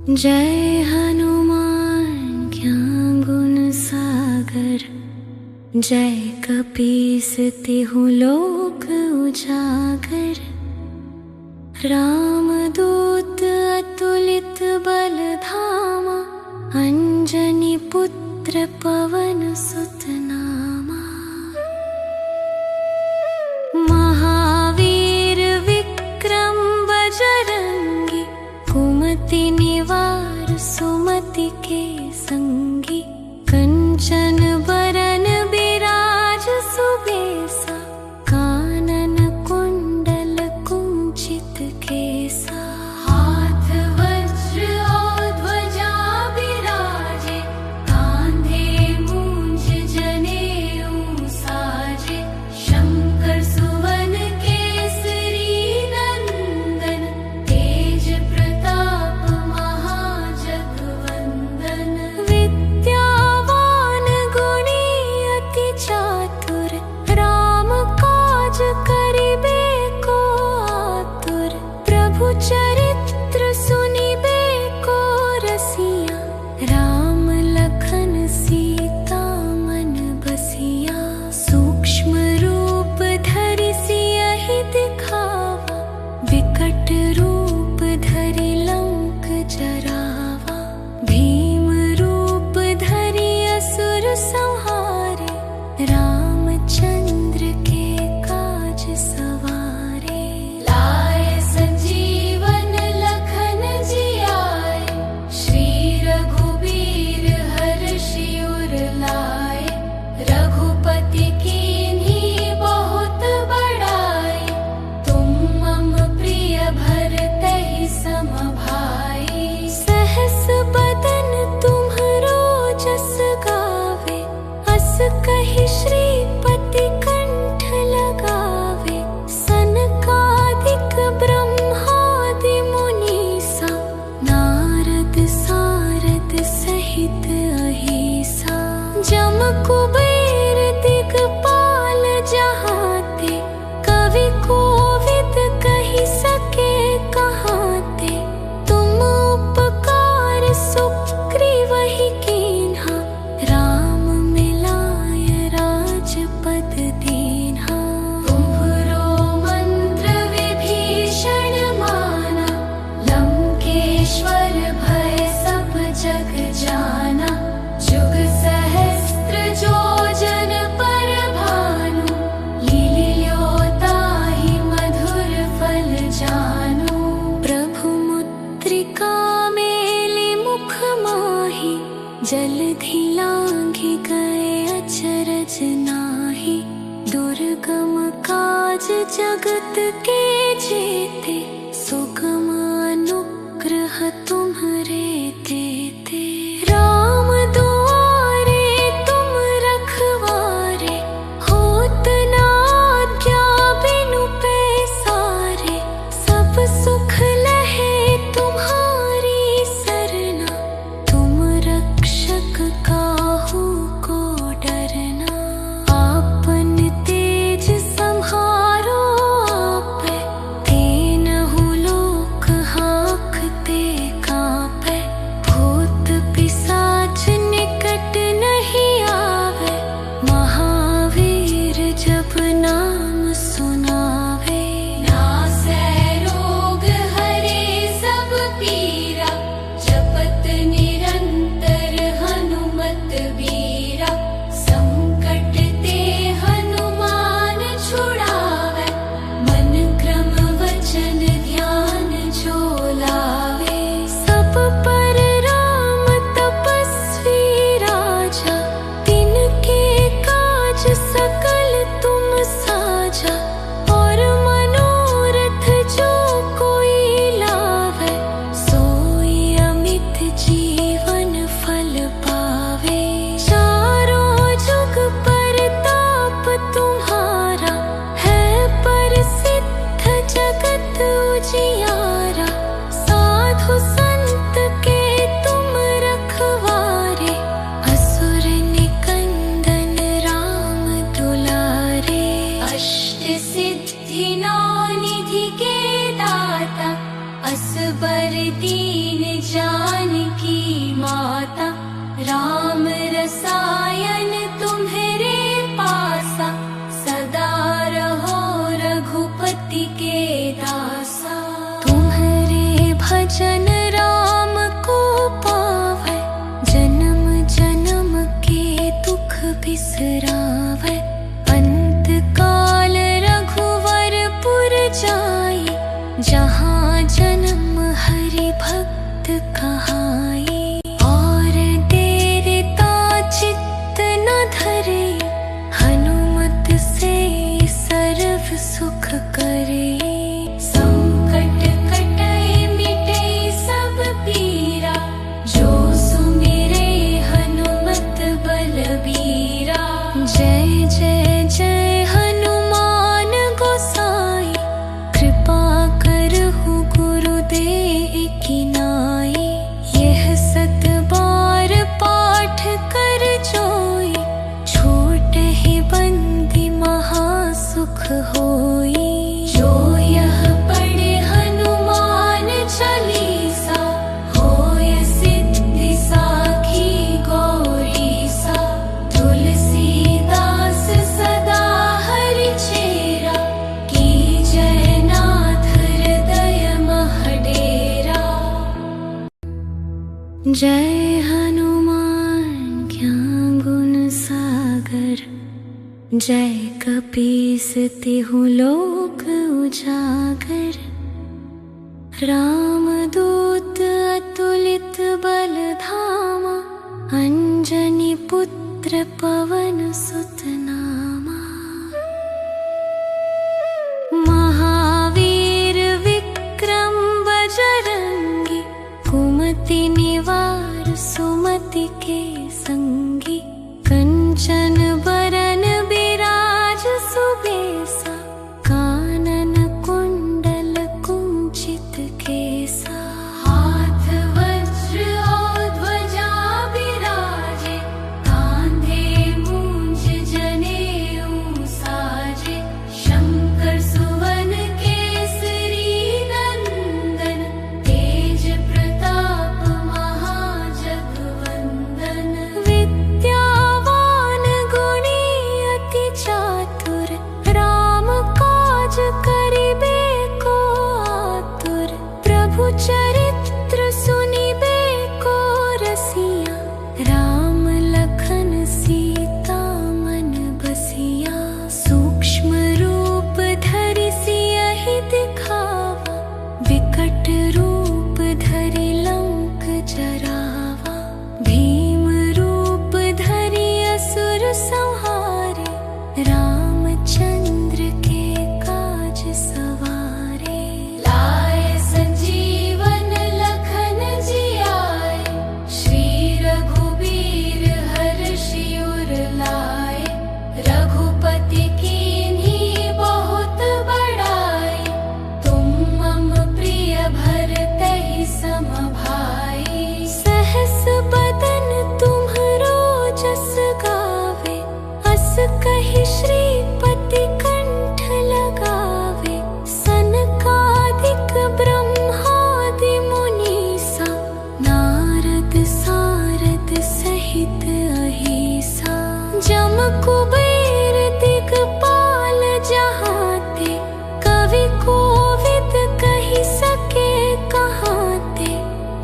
जय हनुमान ज्ञान गुण सागर, जय कपीस तिहु लोक उजागर। रामदूत अतुलित बल धामा, अंजनी पुत्र पवन सुत नामा। महावीर विक्रम बजरंगी, कुमति निवार सुमति के संगी। कंचन बरन बिराज सुबेसा, कानन कुंडल कुंचित केसा। हाथ वज्र और ध्वजा बिराजे, कांधे मूंज जनेऊ साजे। शंकर सुवन केसरी नंदन, तेज प्रताप महाजगवंदन। विद्यावान गुणी अति चातुर, राम काज करिबे को आतुर। प्रभु चरित्र सुनिबे को रसिया, राम लखन सीता मन बसिया। सूक्ष्म रूप धरि सियहि दिखावा, विकट रूप धरि लंक जरावा। भीम रूप धरि असुर संहारे, रामचंद्र के काज सवारे। लाए संजीवन लखन जियाए, श्री रघुबीर हर्षि उर लाए। रघुपति कीन्ही बहुत बड़ाई, तुम मम प्रिय भरतहि सम भाई। सहस बदन तुम्हरो जस गावे, अस कहि श्रीपति कंठ लगावे। सनकादिक ब्रह्मादि मुनीसा, नारद सारद सहित अहिसा। जम कुबेर दिगपाल जहाते, कवि कोविद कहि सके कहाते। तुम उपकार सुग्रीवहि कीन्हा, राम मिलाय राजपद दीन्हा। तुम्हरो मंत्र विभीषण माना, लंकेश्वर भय सब जग जाना। जुग सहस्त्र जो जन पर भानु, लील्योताहि मधुर फल जानु। प्रभु मुद्रिका मेलि मुख माहि, जलधि लांघि गए अचरज नाहि। दुर्गम काज जगत के जेते, सुगम अनुग्रह तुम्हरे तेते। राम दुआरे तुम रखवारे, होत न आज्ञा बिनु पैसारे। सब सुख लहे तुम्हारी सरना, तुम रक्षक काहू को डरना। आपन तेज सम्हारो आपै, तेनहु राम रसायन तुम्हारे पासा, सदा रहो रघुपति के दासा। तुम्हारे भजन राम को पावै, जन्म जन्म के दुख बिसरावै। अंत काल रघुवरपुर जाई, जहाँ जन्म हरि भक्त कहाई। और देरता चित्त न धरे, हनुमत से सर्व सुख करे। संकट कटै मिटै सब पीरा, जो सुमिरै हनुमत बलबीरा। जय जय जय हनुमान गोसाई, कृपा करहु गुरुदेव की नाई। यह सत बार पाठ कर जोई, छूटहि बंदी महासुख होई। जो यह पढ़े हनुमान चालीसा, होय सिद्धि साखी गौरीसा। तुलसीदास सदा हरि चेरा, कीजय नाथ हृदय मह डेरा। जय हनुमान ज्ञान गुण सागर, जय कपीस तिहु लोक उजागर। रामदूत अतुलित बल धामा, अंजनी पुत्र पवन सुत नामा। महावीर विक्रम बजरंगी, कुमति निवार सुमति के संगी। कंचन बरन बिराज सुबेसा, कानन कुंडल कुंचित केसा। हाथ वज्र और ध्वजा बिराजे, कांधे मूंज जनेऊ साजे। शंकर सुवन केसरी नंदन, तेज प्रताप महाजगवंदन। विद्यावान गुणी अति चातुर, राम काज करिबे को आतुर। प्रभु चरित्र सुनिबे को रसिया, राम लखन सीता मन बसिया। सूक्ष्म रूप धरि सियहि दिखावा, विकट रूप धरि लंक जरावा। भीम रूप धरि असुर संहारे, रामचंद्र के काज सवारे। लाए संजीवन लखन जियाए, श्री रघुबीर हर्षि उर लाए। रघुपति कीन्ही बहुत बड़ाई, तुम मम प्रिय भरतहि सम भाई। सहस बदन तुम्हरो जस गावे, अस कहि श्रीपति कंठ लगावे। सनकादिक ब्रह्मादि मुनीसा, नारद सारद सहित अहिसा। जम कुबेर दिगपाल जहाते, कवि कोविद कहि सके कहाते।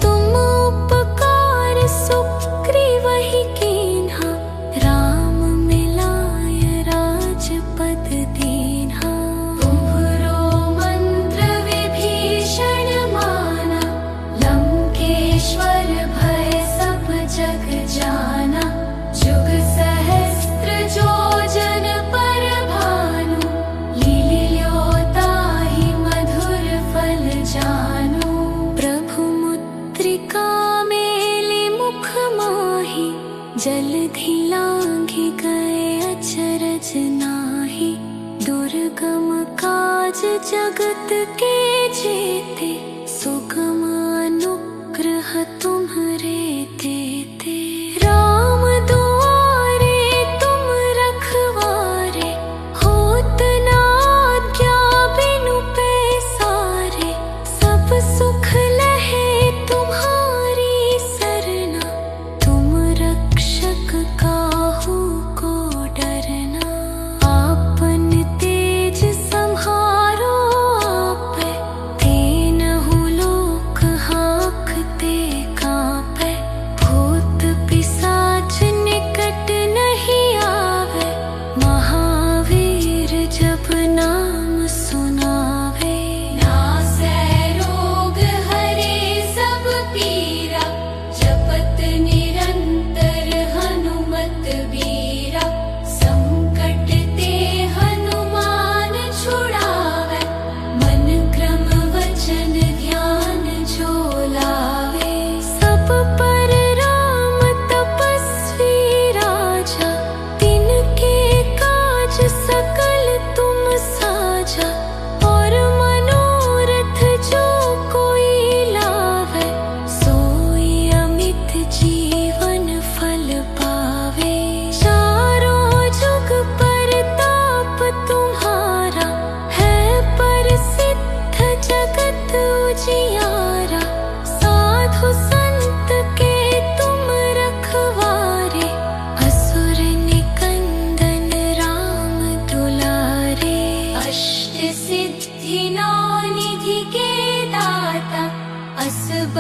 तुम उपकार सुग्रीवहि कीन्हा, राम मिलाय राजपद दीन्हा। तुम्हरो मंत्र विभीषण माना, लंकेश्वर भय सब जग जाना। जुग सहस्त्र जो जन पर भानु, लील्यो ताहि मधुर फल जानु। प्रभु मुद्रिका मेलि मुख माहि, जलधि लांघि गए अचरज नाहि। दुर्गम काज जगत के जेते, सुगम अनुग्रह तुम्हरे तेते। राम दुआरे तुम रखवारे, होत न आज्ञा बिनु पैसारे। सब सुख लहे तुम्हारी सरना, तुम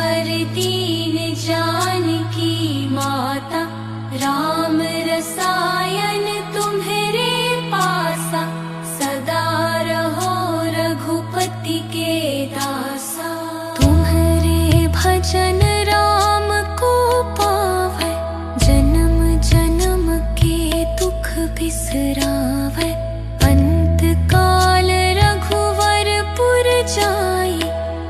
हर दीन जानकी माता, राम रसायन तुम्हारे पासा, सदा रहो रघुपति के दासा। तुम्हारे भजन राम को पावै, जन्म जन्म के दुख बिसरावै। अंत काल रघुवरपुर जाई,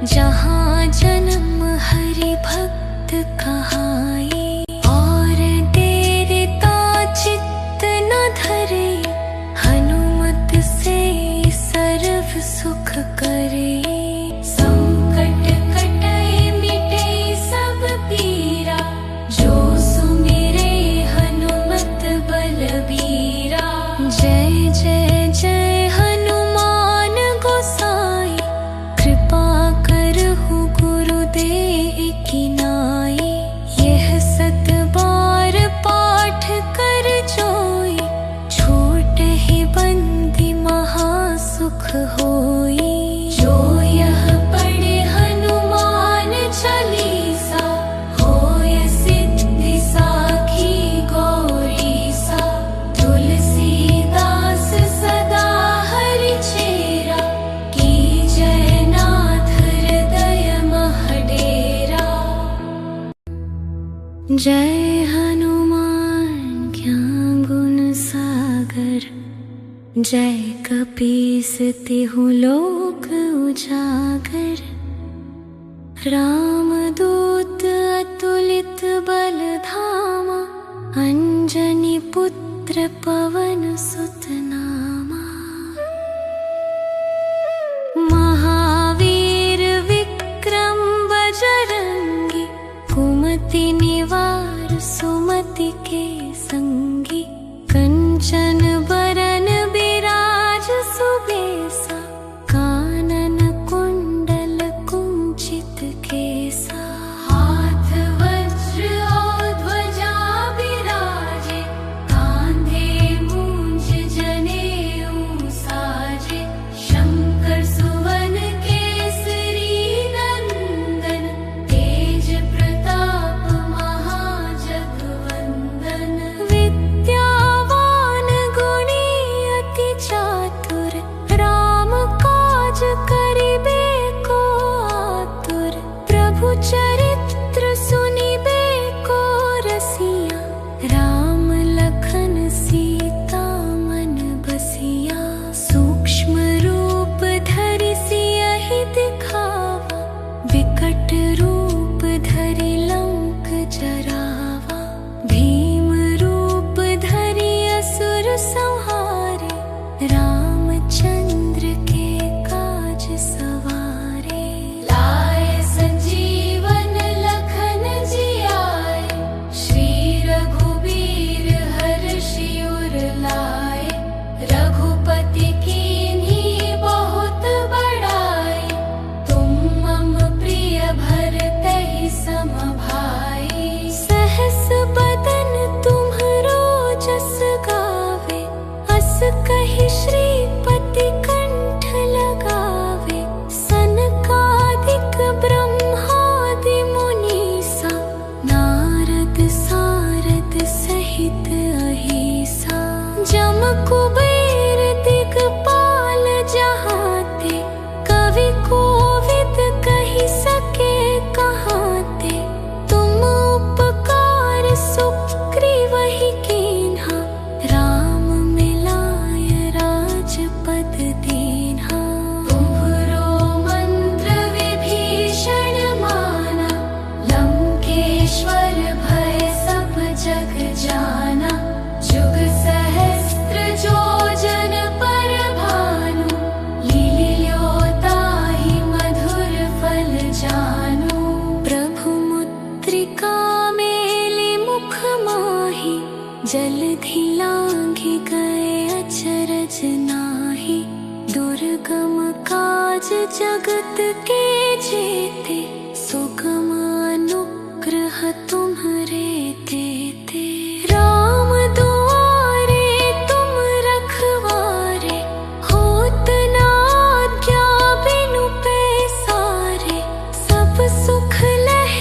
जहाँ जन्म हरि भक्त कहाई। और देरता चित्त न धरे, हनुमत से सर्व सुख करे। संकट कटै मिटै सब पीरा, जो सुमिरै हनुमत बलबीरा। जय जय जय हनुमान गोसाई, कृपा करहु गुरुदेव की नाई। यह सत बार पाठ कर जोई, छूटहि बंदी महा सुख होई। जो यह पढ़े हनुमान चालीसा, होय सिद्धि साखी गौरीसा। तुलसीदास सदा हरि चेरा, कीजय नाथ हृदय मह डेरा। जय हनुमान ज्ञान गुण सागर, जय कपीस तिहु लोक उजागर। रामदूत अतुलित बल धामा, अंजनी पुत्र पवन सुत नामा। महावीर विक्रम बजरंगी, कुमति निवार सुमति के संगी। कंचन बरन बिराज सुबेसा, कानन कुंडल कुंचित केसा। हाथ वज्र और ध्वजा बिराजे, कांधे मूंज जनेऊ साजे। शंकर सुवन केसरी नंदन, तेज प्रताप महाजगवंदन। विद्यावान गुणी अति चातुर, राम काज करिबे को आतुर। प्रभु चरित्र सुनिबे को रसिया, राम लखन सीता मन बसिया। सूक्ष्म रूप धरि सियहि दिखावा, विकट रूप धरि लंक जरावा। भीम रूप धरि असुर संहारे, रामचंद्र के काज सवारे। लाए संजीवन लखन जियाए, श्री रघुबीर हर्षि उर लाए। रघुपति कीन्ही बहुत बड़ाई, तुम मम प्रिय भरतहि सम भाई। सहस बदन तुम्हरो जस गावे, अस कहि श्रीपति कंठ लगावे। सनकादिक ब्रह्मादि मुनीसा, नारद सारद सहित अहिसा। जम कुबेर दिगपाल जहाते, कवि कोविद कहि सके कहाते। तुम उपकार सुग्रीवहि कीन्हा, राम मिलाय राजपद दीन्हा। तुम्हरो मंत्र विभीषण माना, लंकेश्वर भय सब जग जाना। जुग सहस्त्र जो जन पर भानु, लील्यो ताहि मधुर फल जानु। प्रभु मुद्रिका मेलि मुख माहि, जलधि लांघि गए अचरज नाही। दुर्गम काज जगत के जेते, सुगम अनुग्रह तुम्हरे तेते। राम दुआरे तुम रखवारे, होत न आज्ञा बिनु पैसारे। सब सुख लहे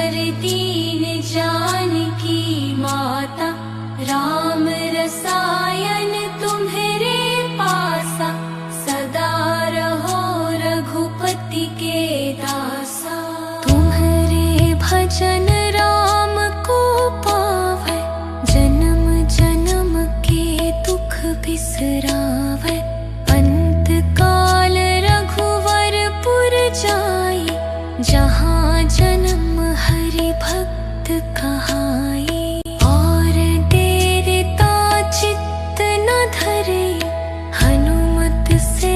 हर दीन जानकी माता, राम रसायन तुम्हारे पासा, सदा रहो रघुपति के दासा। तुम्हारे भजन राम को पावै, जन्म जन्म के दुख बिसरावै। अंत काल रघुवरपुर जाई, जहाँ जन्म हरि भक्त कहाई। और डेरता चित्त न धरे, हनुमत से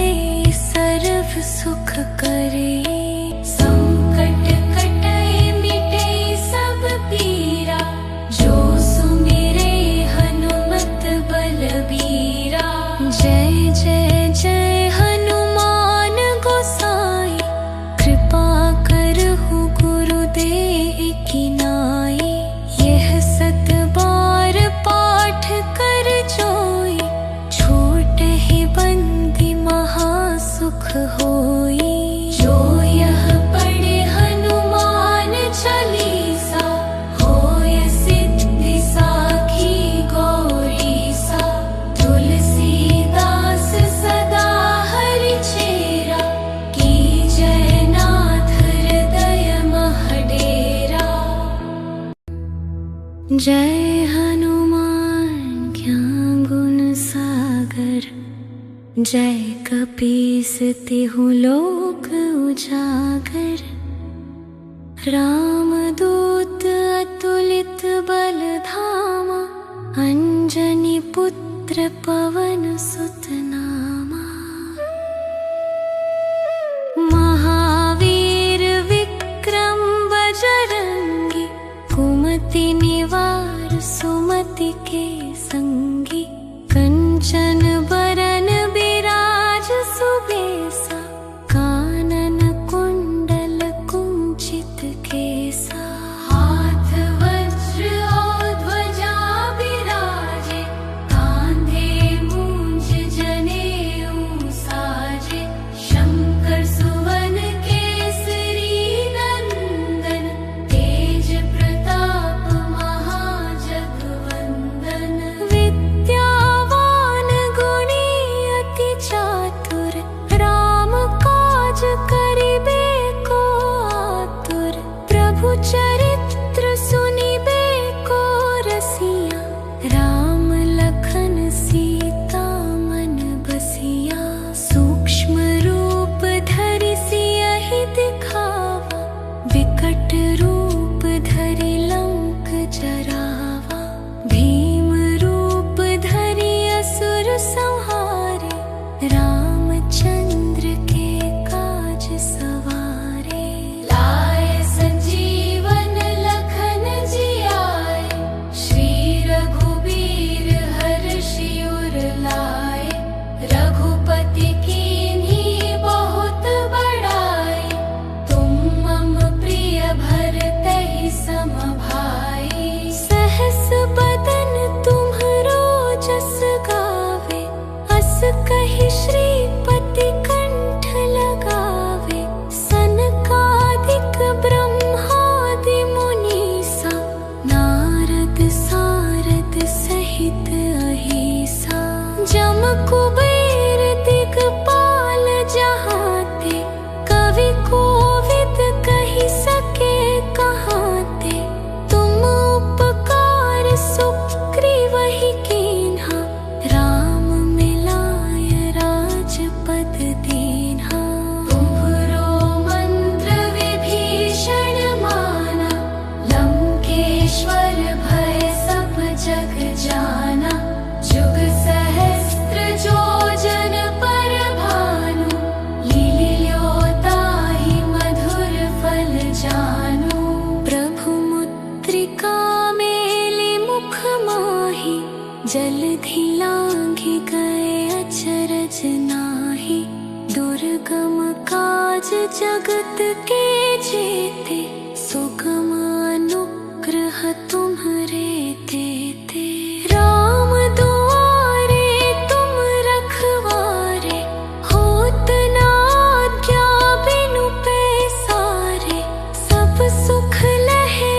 सर्व सुख करे। संकट कटै मिटै सब पीरा, जो सुमिरै हनुमत बलबीरा। जय जय जय हनुमान गोसाई, कृपा करहु गुरुदेव की नाई। यह सत बार पाठ कर जोई, छूटहि बंदी महासुख होई। जो यह पढ़े हनुमान चालीसा, होय सिद्धि साखी गौरीसा। तुलसीदास सदा हरि चेरा, कीजय नाथ हृदय मह डेरा। जय हनुमान ज्ञान गुण सागर, जय कपीस तिहु लोक उजागर। रामदूत अतुलित बल धामा, अंजनी पुत्र पवन सुत नामा। महावीर विक्रम बजरंगी, कुमति निवार सुमति के संगी। कंचन बरन बिराज सुबेसा, कानन कुंडल कुंचित केसा। हाथ वज्र और ध्वजा बिराजे, कांधे मूंज जनेऊ साजे। शंकर सुवन केसरी नंदन, तेज प्रताप महाजगवंदन। विद्यावान गुणी अति चातुर, राम काज करिबे को आतुर। प्रभु चरित्र सुनिबे को रसिया, राम लखन सीता मन बसिया। सूक्ष्म रूप धरि सियहि दिखावा, विकट रूप धरि लंक जरावा। भीम रूप धरि असुर संहारे, रामचंद्र के काज सवारे। लाए संजीवन लखन जियाए, श्री रघुबीर हर्षि उर लाए। रघुपति कीन्ही बहुत बड़ाई, तुम मम प्रिय भरतहि सम भाई। सहस बदन तुम्हरो जस गावे, अस कहि श्रीपति कंठ लगावे। सनकादिक ब्रह्मादि मुनीसा, नारद सारद सहित अहिसा। जम कुबेर दिगपाल जहाते, कवि कोविद कहि सके कहाते। तुम उपकार सुग्रीवहि कीन्हा, राम मिलाय राजपद दीन्हा। तुम्हरो मंत्र विभीषण माना, लंकेश्वर भय सब जग जाना। जुग सहस्त्र जो जन पर भानु, लील्योताहि मधुर फल जानू। प्रभु मुद्रिका मेलि मुख माहि, जलधि लांघि गए अचरज नाही। दुर्गम काज जगत के जेते, सुगम अनुग्रह तुम्हरे तेते। राम दुआरे तुम रखवारे, होत न आज्ञा बिनु पैसारे। सब सुख लहे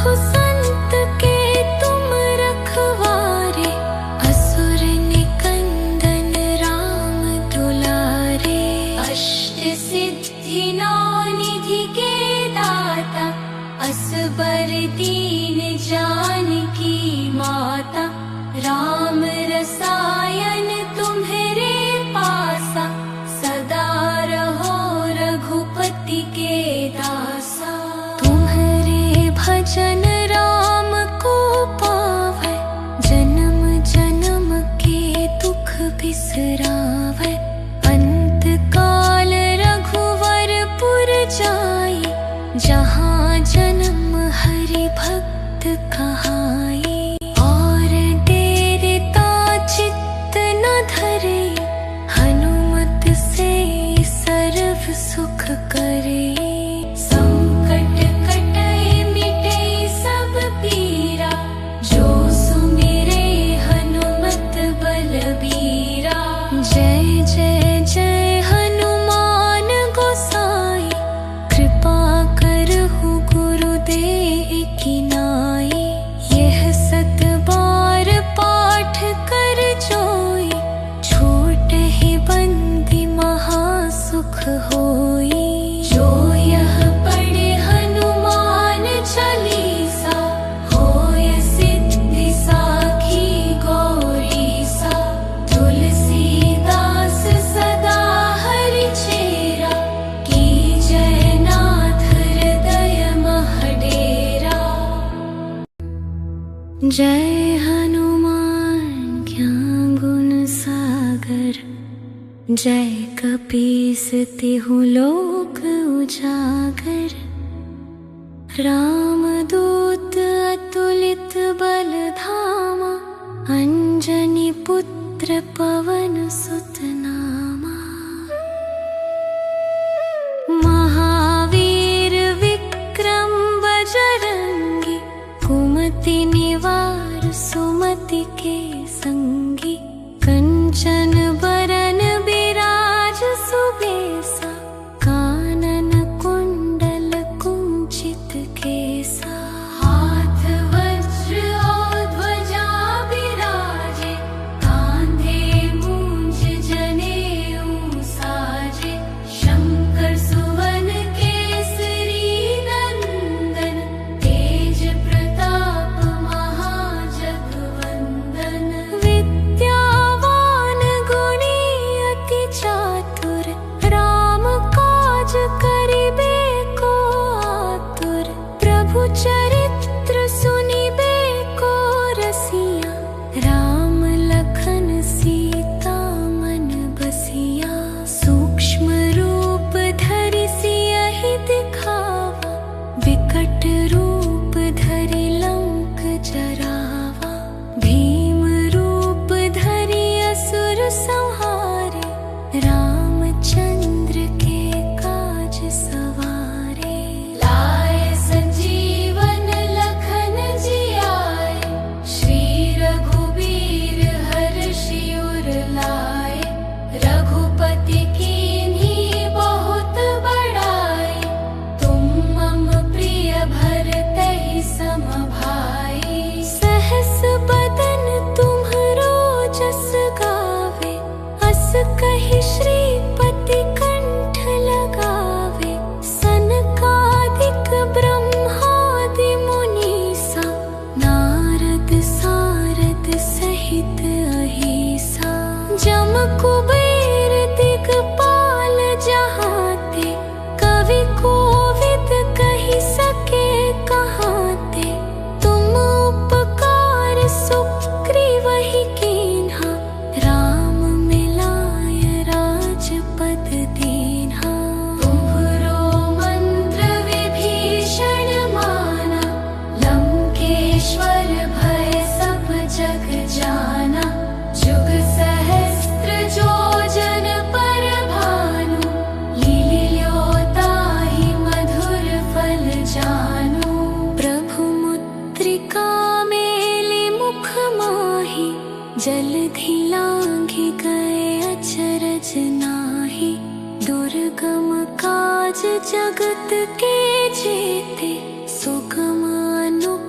साधु संत के तुम रखवारे, असुर निकंदन राम दुलारे। अष्ट सिद्धि नौ निधि के दाता, असबर दीन जानकी माता। राम रसायन तुम्हारे पासा, सदा रहो रघुपति के दासा। तुम्हारे भजन राम को पावै, जन्म जन्म के दुख बिसरावै। अंत काल रघुवरपुर जाई, जहाँ जन्म हरि भक्त कहाई। और डेरता चित्त न धरे, हनुमत से सर्व सुख करे। संकट कटै मिटै सब पीरा, जो सुमिरै हनुमत बलबीरा। जय जय जय हनुमान गोसाई, कृपा करहु गुरुदेव की नाई। यह सत बार पाठ कर जोई, छूटहि बंदी महासुख होई। जो यह पढ़े हनुमान चालीसा, होय सिद्धि साखी गौरीसा। तुलसीदास सदा हरि चेरा, कीजय नाथ हृदय मह डेरा। जय हनुमान ज्ञान गुण सागर, जय कपीस तिहु लोक उजागर। रामदूत अतुलित बल धामा, अंजनी पुत्र पवन सुत नामा। महावीर विक्रम बजरंगी, कुमति निवार सुमति के संगी। कंचन बरन बिराज सुबेसा, कानन कुंडल कुंचित केसा। हाथ वज्र और ध्वजा बिराजे, कांधे मूंज जनेऊ साजे। शंकर सुवन केसरी नंदन, तेज प्रताप महाजगवंदन। विद्यावान गुणी अति चातुर, राम काज करिबे को आतुर। प्रभु चरित्र सुनिबे को रसिया, राम लखन सीता मन बसिया। सूक्ष्म रूप धरि सियहि दिखावा, विकट रूप धरि लंक जरावा। भीम रूप धरि असुर संहारे, रामचंद्र के काज सवारे। लाए संजीवन लखन जियाए, श्री रघुबीर हर्षि उर लाए। रघुपति कीन्ही बहुत बड़ाई, तुम मम प्रिय भरतहि सम भाई। सहस बदन तुम्हरो जस गावे, अस कहि श्रीपति कंठ लगावे। सनकादिक ब्रह्मादि मुनीसा, नारद सारद सहित अहिसा। जम कुबेर दिगपाल जहाते, कवि कोविद कहि सके कहाते। तुम उपकार सुग्रीवहि कीन्हा, राम मिलाय राजपद दीन्हा। तुम्हरो मंत्र विभीषण माना, लंकेश्वर भय सब जग जाना। जुग सहस्त्र जो जन पर भानु, लील्योताहि मधुर फल जानु। प्रभु मुद्रिका मेलि मुख माहि, जलधि लांघि गए अचरज नाही। दुर्गम काज जगत के जेते, सुगम अनुग्रह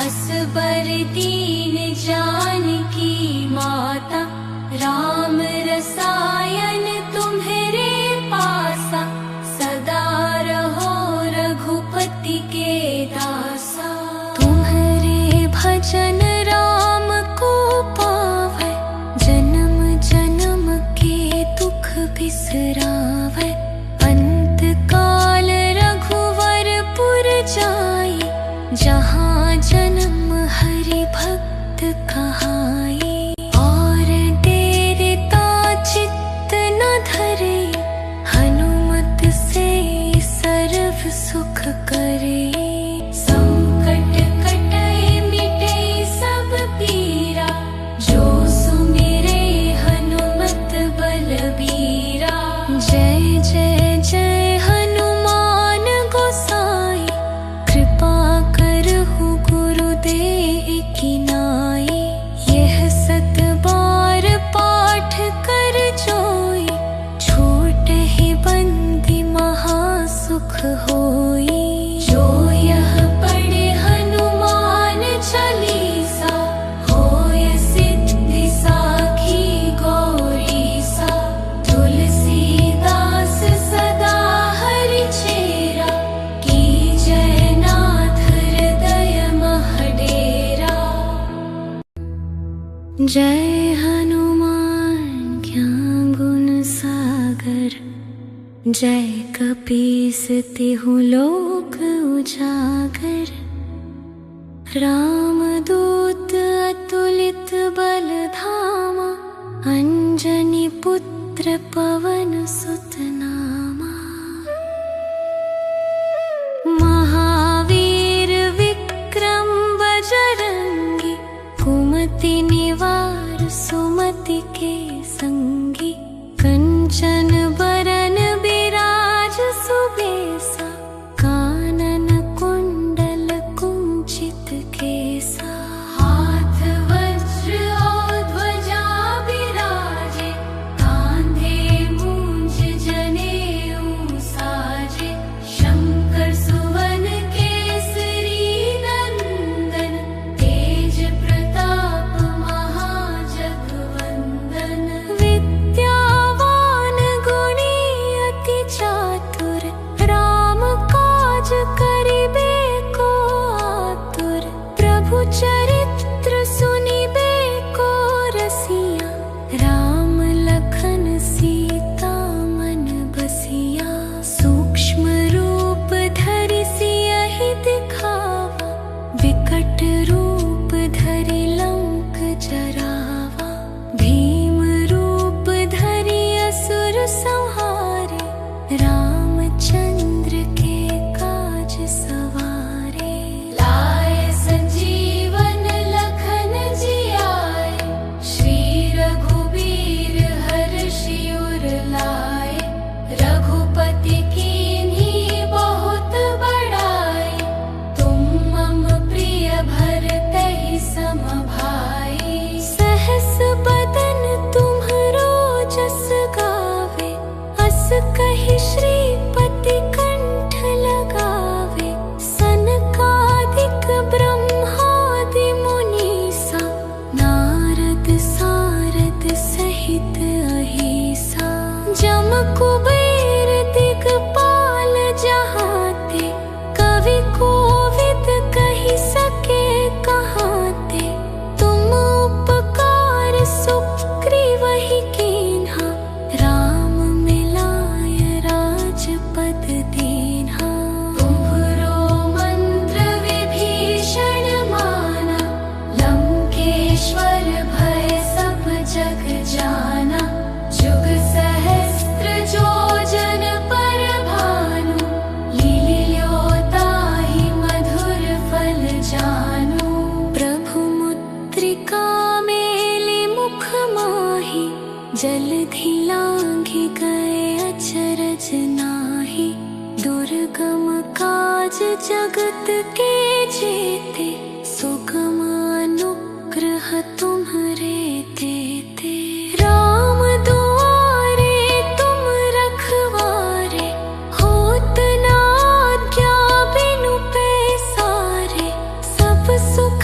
असबर दीन जानकी माता, राम रसायन तुम्हारे पासा, सदा रहो रघुपति के दासा। तुम्हारे भजन राम को पावै, जन्म जन्म के दुख बिसरावै। अंत काल रघुवरपुर जाई, जहाँ जन्म हरि भक्त कहाई। और देरता चित्त न धरे, हनुमत से सर्व सुख करे। संकट कटै मिटै सब पीरा, जो सुमिरै हनुमत बलबीरा। जय जय जय हनुमान गोसाई, कृपा करहु गुरुदेव की नाई। यह सत बार पाठ कर जोई, छूटहि बंदी महासुख होई। जो यह पढ़े हनुमान चालीसा, होय सिद्धि साखी गौरीसा। तुलसीदास सदा हरि चेरा, कीजय नाथ हृदय मह डेरा। जय हनुमान ज्ञान गुण सागर, जय कपीस तिहु लोक उजागर। रामदूत अतुलित बल धामा, अंजनी पुत्र पवन सुत नामा। महावीर विक्रम बजरंगी, कुमति निवार सुमति के संगी। कंचन बरन बिराज सुबेसा, कानन कुंडल कुंचित केसा। हाथ वज्र और ध्वजा बिराजे, कांधे मूंज जनेऊ साजे। शंकर सुवन केसरी नंदन, तेज प्रताप महाजगवंदन। विद्यावान गुणी अति चातुर, राम काज करिबे को आतुर। प्रभु चरित्र सुनिबे को रसिया, राम लखन सीता मन बसिया। सूक्ष्म रूप धरि सियहि दिखावा, विकट रूप धरि लंक जरावा। भीम रूप धरि असुर संहारे, रामचंद्र के काज सवारे। लाए संजीवन लखन जियाए, श्री रघुबीर हर्षि उर लाए। रघुपति कीन्ही बहुत बड़ाई, तुम मम प्रिय भरतहि सम भाई। सहस बदन तुम्हरो जस गावे, अस कहि श्रीपति कंठ लगावे। सनकादिक ब्रह्मादि मुनीसा, नारद सारद सहित अहिसा। जम कुबेर दिगपाल जहाते, कवि कोविद कहि सके कहाते। तुम उपकार सुग्रीवहि कीन्हा, राम मिलाय राजपद दीन्हा। तुम्हरो मंत्र विभीषण माना, लंकेश्वर भय सब जग जाना। जुग सहस्त्र जो जन पर भानु, लील्योताहि मधुर फल जानु। प्रभु मुद्रिका मेलि मुख माहि, जलधि लांघि गए अचरज नाही। दुर्गम काज जगत के जेते, सुगम अनुग्रह तुम्हरे तेते। राम दुआरे तुम रखवारे, होत न आज्ञा बिनु पैसारे। सब सुख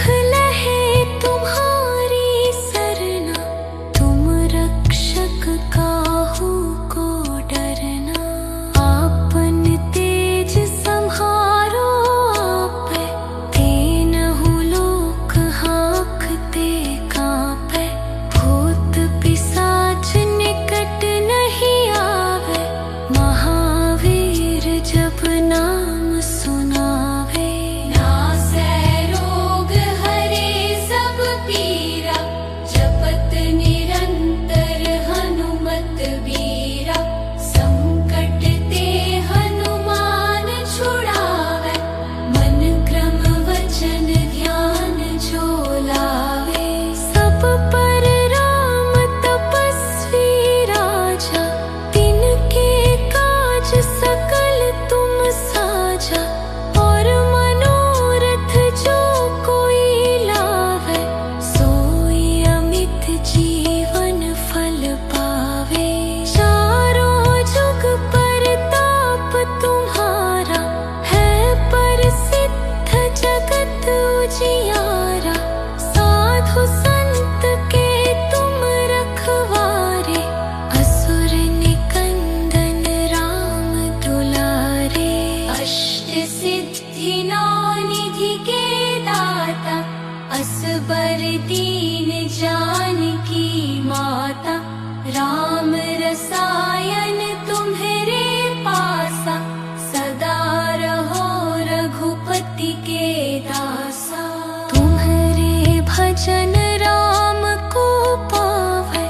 भजन राम को पावै,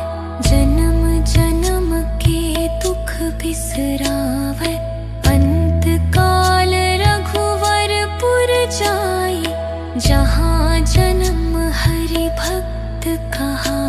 जन्म जन्म के दुख बिसरावै। अंत काल रघुवर पुर जाई, जहाँ जन्म हरि भक्त कहाई।